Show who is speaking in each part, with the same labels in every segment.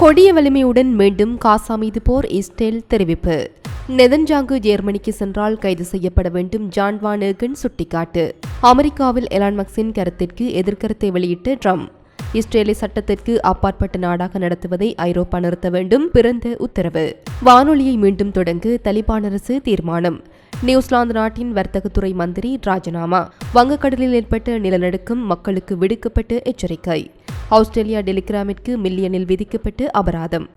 Speaker 1: கொடிய வலிமையுடன் மீண்டும் காசா மீது போர் இஸ்ரேல் தெரிவிப்பு. நெதன்யாகு ஜெர்மனிக்கு சென்றால் கைது செய்யப்பட வேண்டும். ஜான் வான் ஏகன் சுட்டிக்காட்டு. அமெரிக்காவில் எலான் மஸ்கின் கருத்திற்கு எதிர்கருத்தை வெளியிட்ட ட்ரம்ப். இஸ்ரேலை சட்டத்திற்கு அப்பாற்பட்ட நாடாக நடத்துவதை ஐரோப்பா நிறுத்த வேண்டும். பிறந்த உத்தரவு. வானொலியை மீண்டும் தொடங்க தலிபான் அரசு தீர்மானம். நியூசிலாந்து நாட்டின் வர்த்தகத்துறை மந்திரி ராஜினாமா. வங்கக்கடலில் ஏற்பட்ட நிலநடுக்கம், மக்களுக்கு விடுக்கப்பட்ட எச்சரிக்கை. ஆஸ்திரேலியா டெலிகிராமிற்கு மில்லியனில் விதிக்கப்பட்ட அபராதம்.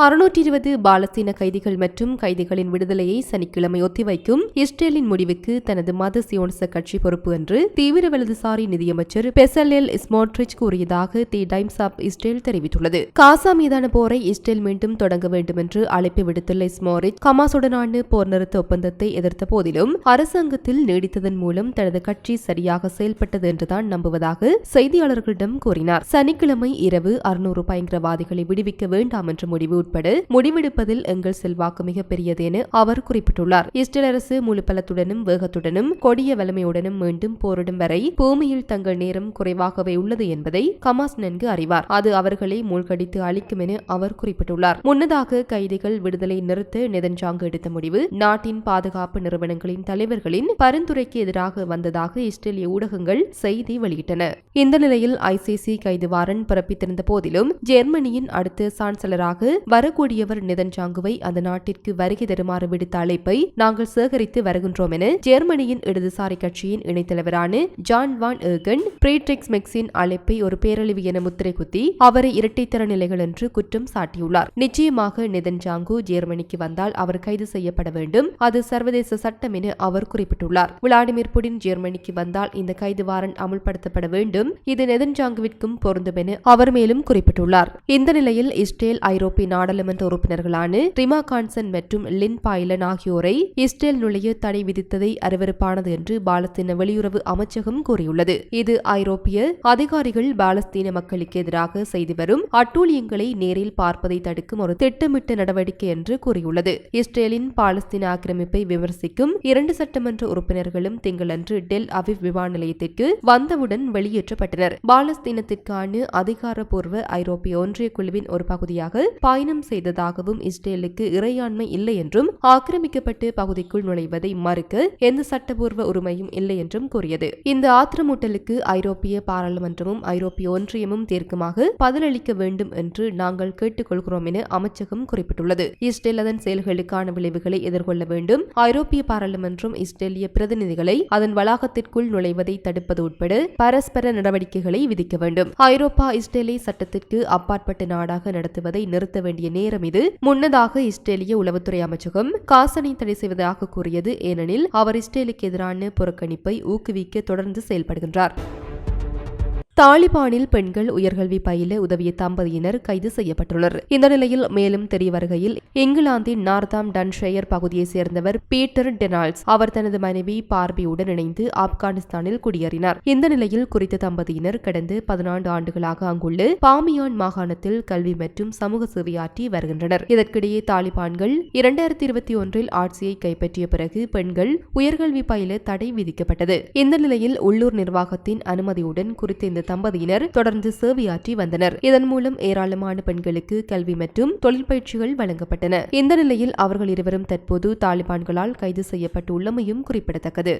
Speaker 1: 620 பாலஸ்தீன கைதிகள் மற்றும் கைதிகளின் விடுதலையை சனிக்கிழமை ஒத்திவைக்கும் இஸ்ரேலின் முடிவுக்கு தனது மத சியோனிச கட்சி பொறுப்பு என்று தீவிர வலதுசாரி நிதியமைச்சர் பெசலெல் ஸ்மோட்ரிச் கூறியதாக தி டைம்ஸ் ஆப் இஸ்ரேல் தெரிவித்துள்ளது. காசா மீதான போரை இஸ்ரேல் மீண்டும் தொடங்க வேண்டும் என்று அழைப்பு விடுத்துள்ள ஸ்மோட்ரிச், ஹமாஸுடனான போர் நிறுத்த ஒப்பந்தத்தை எதிர்த்த போதிலும் அரசாங்கத்தில் நீடித்ததன் மூலம் தனது கட்சி சரியாக செயல்பட்டது என்றுதான் நம்புவதாக செய்தியாளர்களிடம் கூறினார். சனிக்கிழமை இரவு 600 பயங்கரவாதிகளை விடுவிக்க வேண்டாம் என்ற முடிவு முடிவெடுப்பதில் எங்கள் செல்வாக்கு மிகப்பெரியது என அவர் குறிப்பிட்டுள்ளார். இஸ்ரேல் அரசு முழு பலத்துடனும் வேகத்துடனும் கொடிய வலிமையுடனும் மீண்டும் போரிடும் வரை பூமியில் தங்கள் நேரம் குறைவாகவே உள்ளது என்பதை ஹமாஸ் நன்கு அறிவார். அது அவர்களை மூழ்கடித்து அளிக்கும் என அவர் குறிப்பிட்டுள்ளார். முன்னதாக கைதிகள் விடுதலை நிறுத்த நெதன்யாகு எடுத்த முடிவு நாட்டின் பாதுகாப்பு நிறுவனங்களின் தலைவர்களின் பரிந்துரைக்கு எதிராக வந்ததாக இஸ்ரேலிய ஊடகங்கள் செய்தி வெளியிட்டன. இந்த நிலையில் ஐசிசி கைது வாரண்ட் பிறப்பித்திருந்த போதிலும் ஜெர்மனியின் அடுத்த சான்சலராக வரக்கூடியவர் நெதன்யாகுவை அந்த நாட்டிற்கு வருகை தருமாறு விடுத்த அழைப்பை நாங்கள் சேகரித்து வருகின்றோம் என ஜெர்மனியின் இடதுசாரி கட்சியின் இணைத்தலைவரான ஜான் வான் ஏகன் பிரீட்ரிக்ஸ் மெக்ஸின் அழைப்பை ஒரு பேரழிவு என முத்திரை குத்தி அவரை இரட்டைத்தர நிலைகள் என்று குற்றம் சாட்டியுள்ளார். நிச்சயமாக நெதன்யாகு ஜெர்மனிக்கு வந்தால் அவர் கைது செய்யப்பட வேண்டும். அது சர்வதேச சட்டம் என அவர் குறிப்பிட்டுள்ளார். விளாடிமிர் புடின் ஜெர்மனிக்கு வந்தால் இந்த கைது வாரண்ட் அமுல்படுத்தப்பட வேண்டும். இது நெதன்யாகுவிற்கும் பொருந்தும் என அவர் மேலும் குறிப்பிட்டுள்ளார். இந்த நிலையில் இஸ்ரேல் ஐரோப்பிய நாடாளுமன்ற உறுப்பினர்களான ரிமா கான்சன் மற்றும் லின் பாய்லன் ஆகியோரை இஸ்ரேல் நுழைய தடை விதித்ததை அருவருப்பானது என்று பாலஸ்தீன வெளியுறவு அமைச்சகம் கூறியுள்ளது. இது ஐரோப்பிய அதிகாரிகள் பாலஸ்தீன மக்களுக்கு எதிராக செய்து வரும் அட்டூழியங்களை நேரில் பார்ப்பதை தடுக்கும் ஒரு திட்டமிட்ட நடவடிக்கை என்று கூறியுள்ளது. இஸ்ரேலின் பாலஸ்தீன ஆக்கிரமிப்பை விமர்சிக்கும் 2 சட்டமன்ற உறுப்பினர்களும் திங்களன்று டெல் அவிவ் விமான நிலையத்திற்கு வந்தவுடன் வெளியேற்றப்பட்டனர். பாலஸ்தீனத்திற்கான அதிகாரப்பூர்வ ஐரோப்பிய ஒன்றிய குழுவின் ஒரு பகுதியாக பயணம் செய்ததாகவும் இஸ்ரேலுக்கு இறையாண்மை இல்லை என்றும் ஆக்கிரமிக்கப்பட்டு பகுதிக்குள் நுழைவதை மறுக்க எந்த சட்டபூர்வ உரிமையும் இல்லை என்றும் கூறியது. இந்த ஆத்திரமூட்டலுக்கு ஐரோப்பிய பாராளுமன்றமும் ஐரோப்பிய ஒன்றியமும் தீர்க்கமாக பதிலளிக்க வேண்டும் என்று நாங்கள் கேட்டுக்கொள்கிறோம் என அமைச்சகம் குறிப்பிட்டுள்ளது. இஸ்ரேல் அதன் செயல்களுக்கான விளைவுகளை எதிர்கொள்ள வேண்டும். ஐரோப்பிய பாராளுமன்றம் இஸ்ரேலிய பிரதிநிதிகளை அதன் வளாகத்திற்குள் நுழைவதை தடுப்பது உட்பட பரஸ்பர நடவடிக்கைகளை விதிக்க வேண்டும். ஐரோப்பா இஸ்ரேலை சட்டத்திற்கு அப்பாற்பட்ட நாடாக நடத்துவதை நிறுத்த வேண்டிய நேரம் இது. முன்னதாக இஸ்ரேலிய உளவுத்துறை அமைச்சகம் காசனை தடை செய்வதாக கூறியது. ஏனெனில் அவர் இஸ்ரேலுக்கு எதிரான புறக்கணிப்பை ஊக்குவிக்க தொடர்ந்து செயல்படுகின்றார். தாலிபானில் பெண்கள் உயர்கல்வி பயில உதவிய தம்பதியினர் கைது செய்யப்பட்டுள்ளனர். இந்த நிலையில் மேலும் தெரிய வருகையில் இங்கிலாந்தின் நார்தாம் டன்ஷயர் பகுதியைச் சேர்ந்தவர் பீட்டர் டெனால்ட்ஸ். அவர் தனது மனைவி பார்பியுடன் இணைந்து ஆப்கானிஸ்தானில் குடியேறினார். இந்த நிலையில் குறித்த தம்பதியினர் கடந்த 14 ஆண்டுகளாக அங்குள்ள பாமியான் மாகாணத்தில் கல்வி மற்றும் சமூக சேவையாற்றி வருகின்றனர். இதற்கிடையே தாலிபான்கள் 2021 ஆட்சியை கைப்பற்றிய பிறகு பெண்கள் உயர்கல்வி பயில தடை விதிக்கப்பட்டது. இந்த நிலையில் உள்ளூர் நிர்வாகத்தின் அனுமதியுடன் குறித்த இந்த தம்பதியினர் தொடர்ந்து சேவையாற்றி வந்தனர். இதன் மூலம் ஏராளமான பெண்களுக்கு கல்வி மற்றும் தொழில் பயிற்சிகள் வழங்கப்பட்டன. இந்த நிலையில் அவர்கள் இருவரும் தற்போது தாலிபான்களால் கைது செய்யப்பட்டு உள்ளமையும் குறிப்பிடத்தக்கது.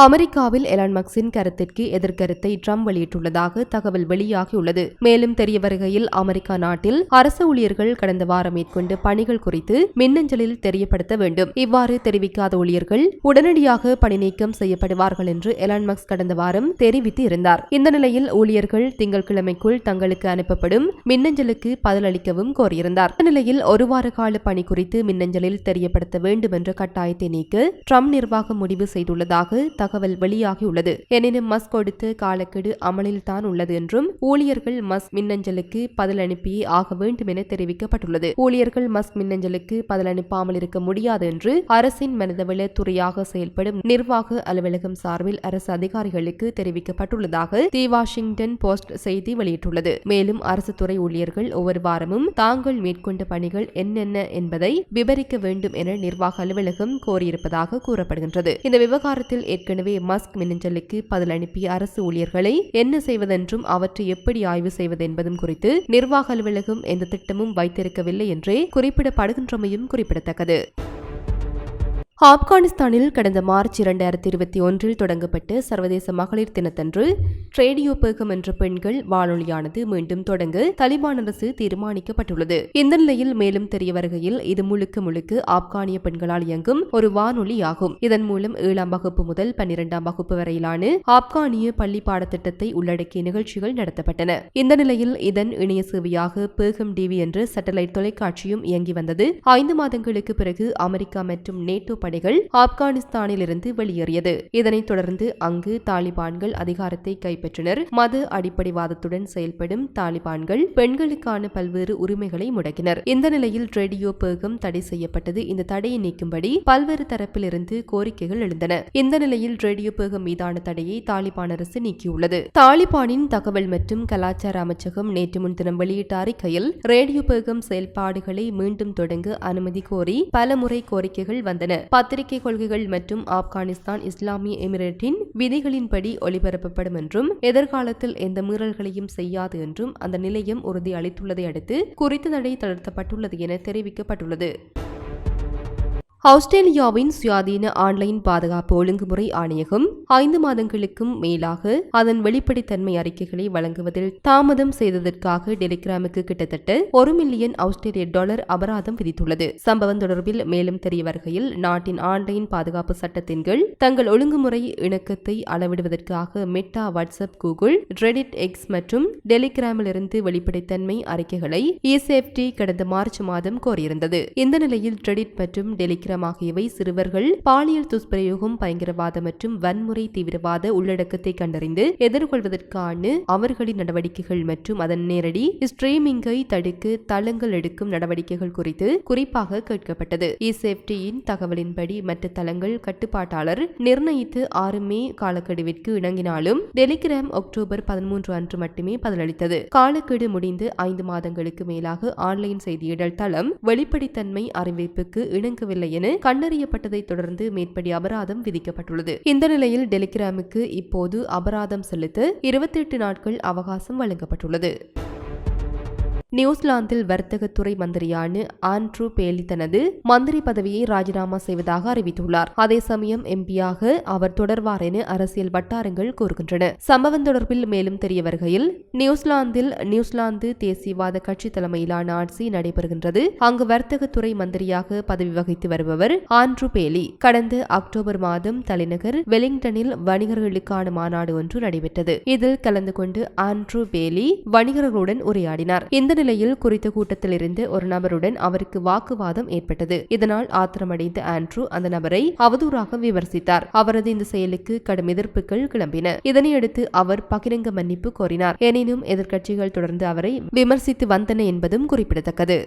Speaker 1: அமெரிக்காவில் எலான் மஸ்கின் கருத்திற்கு எதிர்கருத்தை ட்ரம்ப் வெளியிட்டுள்ளதாக தகவல் வெளியாகியுள்ளது. மேலும் தெரிய வருகையில் அமெரிக்கா நாட்டில் அரசு ஊழியர்கள் கடந்த வாரம் மேற்கொண்ட பணிகள் குறித்து மின்னஞ்சலில் தெரியப்படுத்த வேண்டும். இவ்வாறு தெரிவிக்காத ஊழியர்கள் உடனடியாக பணி நீக்கம் செய்யப்படுவார்கள் என்று எலான் மஸ்க் கடந்த வாரம் தெரிவித்து இருந்தார். இந்த நிலையில் ஊழியர்கள் திங்கட்கிழமைக்குள் தங்களுக்கு அனுப்பப்படும் மின்னஞ்சலுக்கு பதிலளிக்கவும் கோரியிருந்தார். இந்த நிலையில் ஒரு வார கால பணி குறித்து மின்னஞ்சலில் தெரியப்படுத்த வேண்டும் என்ற கட்டாயத்தை நீக்க ட்ரம்ப் நிர்வாகம் முடிவு செய்துள்ளதாக தகவல் வெளியாகியுள்ளது. எனினும் மஸ்க் கொடுத்த காலக்கெடு அமலில் தான் உள்ளது என்றும் ஊழியர்கள் மஸ்க் மின்னஞ்சலுக்கு பதில் அனுப்பியே ஆக வேண்டும் என தெரிவிக்கப்பட்டுள்ளது. ஊழியர்கள் மஸ்க் மின்னஞ்சலுக்கு பதில் அனுப்பாமல் இருக்க முடியாது என்று அரசின் மனிதவள துறையாக செயல்படும் நிர்வாக அலுவலகம் சார்பில் அரசு அதிகாரிகளுக்கு தெரிவிக்கப்பட்டுள்ளதாக தி வாஷிங்டன் போஸ்ட் செய்தி வெளியிட்டுள்ளது. மேலும் அரசு துறை ஊழியர்கள் ஒவ்வொரு வாரமும் தாங்கள் மேற்கொண்ட பணிகள் என்னென்ன என்பதை விவரிக்க வேண்டும் என நிர்வாக அலுவலகம் கோரியிருப்பதாக கூறப்படுகின்றது. இந்த விவகாரத்தில் ஏற்கனவே மஸ்க் மின்னஞ்சலுக்கு பதில் அனுப்பிய அரசு ஊழியர்களை என்ன செய்வதென்றும் அவற்றை எப்படி ஆய்வு செய்வது என்பதும் குறித்து நிர்வாக அலுவலகம் எந்த திட்டமும் வைத்திருக்கவில்லை என்றே குறிப்பிடப்படுகின்றமையும் குறிப்பிடத்தக்கது. ஆப்கானிஸ்தானில் கடந்த மார்ச் 2021 தொடங்கப்பட்ட சர்வதேச மகளிர் தினத்தன்று ரேடியோ பேகம் என்ற பெண்கள் வானொலியானது மீண்டும் தொடங்க தலிபான் அரசு தீர்மானிக்கப்பட்டுள்ளது. இந்த நிலையில் மேலும் தெரிய வருகையில் இது முழுக்க முழுக்க ஆப்கானிய பெண்களால் இயங்கும் ஒரு வானொலி ஆகும். இதன் மூலம் 7ஆம் வகுப்பு முதல் 12ஆம் வகுப்பு வரையிலான ஆப்கானிய பள்ளி பாடத்திட்டத்தை உள்ளடக்கிய நிகழ்ச்சிகள் நடத்தப்பட்டன. இந்த நிலையில் இதன் இணைய சேவையாக பேகம் டிவி என்ற சேட்டலைட் தொலைக்காட்சியும் இயங்கி வந்தது. 5 மாதங்களுக்கு பிறகு அமெரிக்கா மற்றும் நேட்டோ படைகள் ஆப்கானிஸ்தானில் இருந்து வெளியேறியது. இதனைத் தொடர்ந்து அங்கு தாலிபான்கள் அதிகாரத்தை கைப்பற்றினர். மத அடிப்படைவாதத்துடன் செயல்படும் தாலிபான்கள் பெண்களுக்கான பல்வேறு உரிமைகளை முடக்கினர். இந்த நிலையில் ரேடியோ பேகம் தடை செய்யப்பட்டது. இந்த தடையை நீக்கும்படி பல்வேறு தரப்பில் இருந்து கோரிக்கைகள் எழுந்தன. இந்த நிலையில் ரேடியோ பேகம் மீதான தடையை தாலிபான் அரசு நீக்கியுள்ளது. தாலிபானின் தகவல் மற்றும் கலாச்சார அமைச்சகம் நேற்று முன்தினம் வெளியிட்ட அறிக்கையில் ரேடியோ பேகம் செயல்பாடுகளை மீண்டும் தொடங்க அனுமதி கோரி பலமுறை கோரிக்கைகள் வந்தன. பத்திரிகை கொள்கைகள் மற்றும் ஆப்கானிஸ்தான் இஸ்லாமிய எமிரேட்டின் விதிகளின்படி ஒளிபரப்பப்படும் என்றும் எதிர்காலத்தில் எந்த மீறல்களையும் செய்யாது என்றும் அந்த நிலையம் உறுதி அளித்துள்ளதை அடுத்து குறித்த தடை தளர்த்தப்பட்டுள்ளது என தெரிவிக்கப்பட்டுள்ளது. ஆஸ்திரேலியாவின் சுயாதீன ஆன்லைன் பாதுகாப்பு ஒழுங்குமுறை ஆணையகம் 5 மாதங்களுக்கும் மேலாக அதன் வெளிப்படைத்தன்மை அறிக்கைகளை வழங்குவதில் தாமதம் செய்ததற்காக டெலிகிராமுக்கு கிட்டத்தட்ட $1 மில்லியன் அபராதம் விதித்துள்ளது. சம்பவம் தொடர்பில் மேலும் தெரிய வருகையில் நாட்டின் ஆன்லைன் பாதுகாப்பு சட்டத்தின் கீழ் தங்கள் ஒழுங்குமுறை இணக்கத்தை அளவிடுவதற்காக Meta, WhatsApp, Google, Reddit, X மற்றும் டெலிகிராமிலிருந்து வெளிப்படைத்தன்மை அறிக்கைகளை eSafety கடந்த மார்ச் மாதம் கோரியிருந்தது. இந்த நிலையில் ரெடிட் மற்றும் டெலிகிராம் ஆகியவை சிறுவர்கள் பாலியல் துஷ்பிரயோகம், பயங்கரவாத மற்றும் வன்முறை தீவிரவாத உள்ளடக்கத்தை கண்டறிந்து எதிர்கொள்வதற்கான அவர்களின் நடவடிக்கைகள் மற்றும் அதன் நேரடி ஸ்ட்ரீமிங்கை தடுக்க தளங்கள் எடுக்கும் நடவடிக்கைகள் குறித்து குறிப்பாக கேட்கப்பட்டது. eSafetyயின் தகவலின்படி மற்ற தளங்கள் கட்டுப்பாட்டாளர் நிர்ணயித்து 6 மே காலக்கெடுவிற்கு இணங்கினாலும் டெலிகிராம் அக்டோபர் 13 அன்று மட்டுமே பதிலளித்தது. காலக்கெடு முடிந்து 5 மாதங்களுக்கு மேலாக ஆன்லைன் செய்தியிடல் தளம் வெளிப்படைத்தன்மை அறிவிப்புக்கு இணங்கவில்லை என கண்டறியப்பட்டதை தொடர்ந்து மேற்படி அபராதம் விதிக்கப்பட்டுள்ளது. இந்த நிலையில் டெலிகிராமுக்கு இப்போது அபராதம் செலுத்த 28 நாட்கள் அவகாசம் வழங்கப்பட்டுள்ளது. நியூசிலாந்தில் வர்த்தகத்துறை மந்திரியான ஆண்ட்ரூ பேலி தனது மந்திரி பதவியை ராஜினாமா செய்வதாக அறிவித்துள்ளார். அதே சமயம் எம்பியாக அவர் தொடர்வார் என அரசியல் வட்டாரங்கள் கூறுகின்றன. சம்பவம் தொடர்பில் மேலும் தெரிய வருகையில் நியூசிலாந்து தேசியவாத கட்சி தலைமையிலான ஆட்சி நடைபெறுகின்றது. அங்கு வர்த்தகத்துறை மந்திரியாக பதவி வகித்து வருபவர் ஆண்ட்ரூ பேலி. கடந்த அக்டோபர் மாதம் தலைநகர் வெலிங்டனில் வணிகர்களுக்கான மாநாடு ஒன்று நடைபெற்றது. இதில் கலந்து கொண்டு ஆண்ட்ரூ பேலி வணிகர்களுடன் உரையாடினார். இந்த நிலையில் குறித்த கூட்டத்தில் இருந்து ஒரு நபருடன் அவருக்கு வாக்குவாதம் ஏற்பட்டது. இதனால் ஆத்திரமடைந்த ஆண்ட்ரூ அந்த நபரை அவதூறாக விமர்சித்தார். அவரது இந்த செயலுக்கு கடும் எதிர்ப்புகள் கிளம்பின. இதனையடுத்து அவர் பகிரங்க மன்னிப்பு கோரினார். எனினும் எதிர்க்கட்சிகள் தொடர்ந்து அவரை விமர்சித்து வந்தன என்பதும் குறிப்பிடத்தக்கது.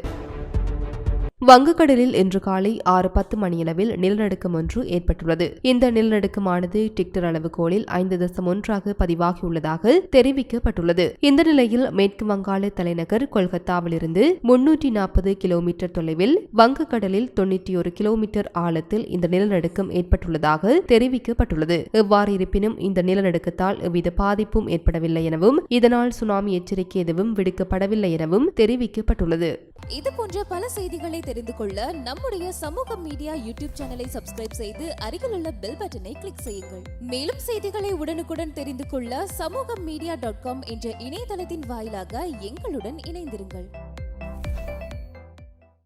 Speaker 1: வங்கக்கடலில் இன்று காலை 6:10 மணியளவில் நிலநடுக்கம் ஒன்று ஏற்பட்டுள்ளது. இந்த நிலநடுக்கமானது டிக்டர் அளவுகோலில் 5.1 பதிவாகியுள்ளதாக தெரிவிக்கப்பட்டுள்ளது. இந்த நிலையில் மேற்கு வங்காள தலைநகர் கொல்கத்தாவிலிருந்து 340 கிலோமீட்டர் தொலைவில் வங்கக்கடலில் 91 கிலோமீட்டர் ஆழத்தில் இந்த நிலநடுக்கம் ஏற்பட்டுள்ளதாக தெரிவிக்கப்பட்டுள்ளது. எவ்வாறு இருப்பினும் இந்த நிலநடுக்கத்தால் எவ்வித பாதிப்பும் ஏற்படவில்லை எனவும் இதனால் சுனாமி எச்சரிக்கை எதுவும் விடுக்கப்படவில்லை எனவும் தெரிவிக்கப்பட்டுள்ளது.
Speaker 2: இது போன்ற பல செய்திகளை தெரிந்து கொள்ள நம்முடைய சமூக மீடியா யூடியூப் சேனலை சப்ஸ்கிரைப் செய்து அருகில் உள்ள பெல் பட்டனை கிளிக் செய்யுங்கள். மேலும் செய்திகளை உடனுக்குடன் தெரிந்து கொள்ள சமூகமீடியா.com என்ற இணையதளத்தின் வாயிலாக எங்களுடன் இணைந்திருங்கள்.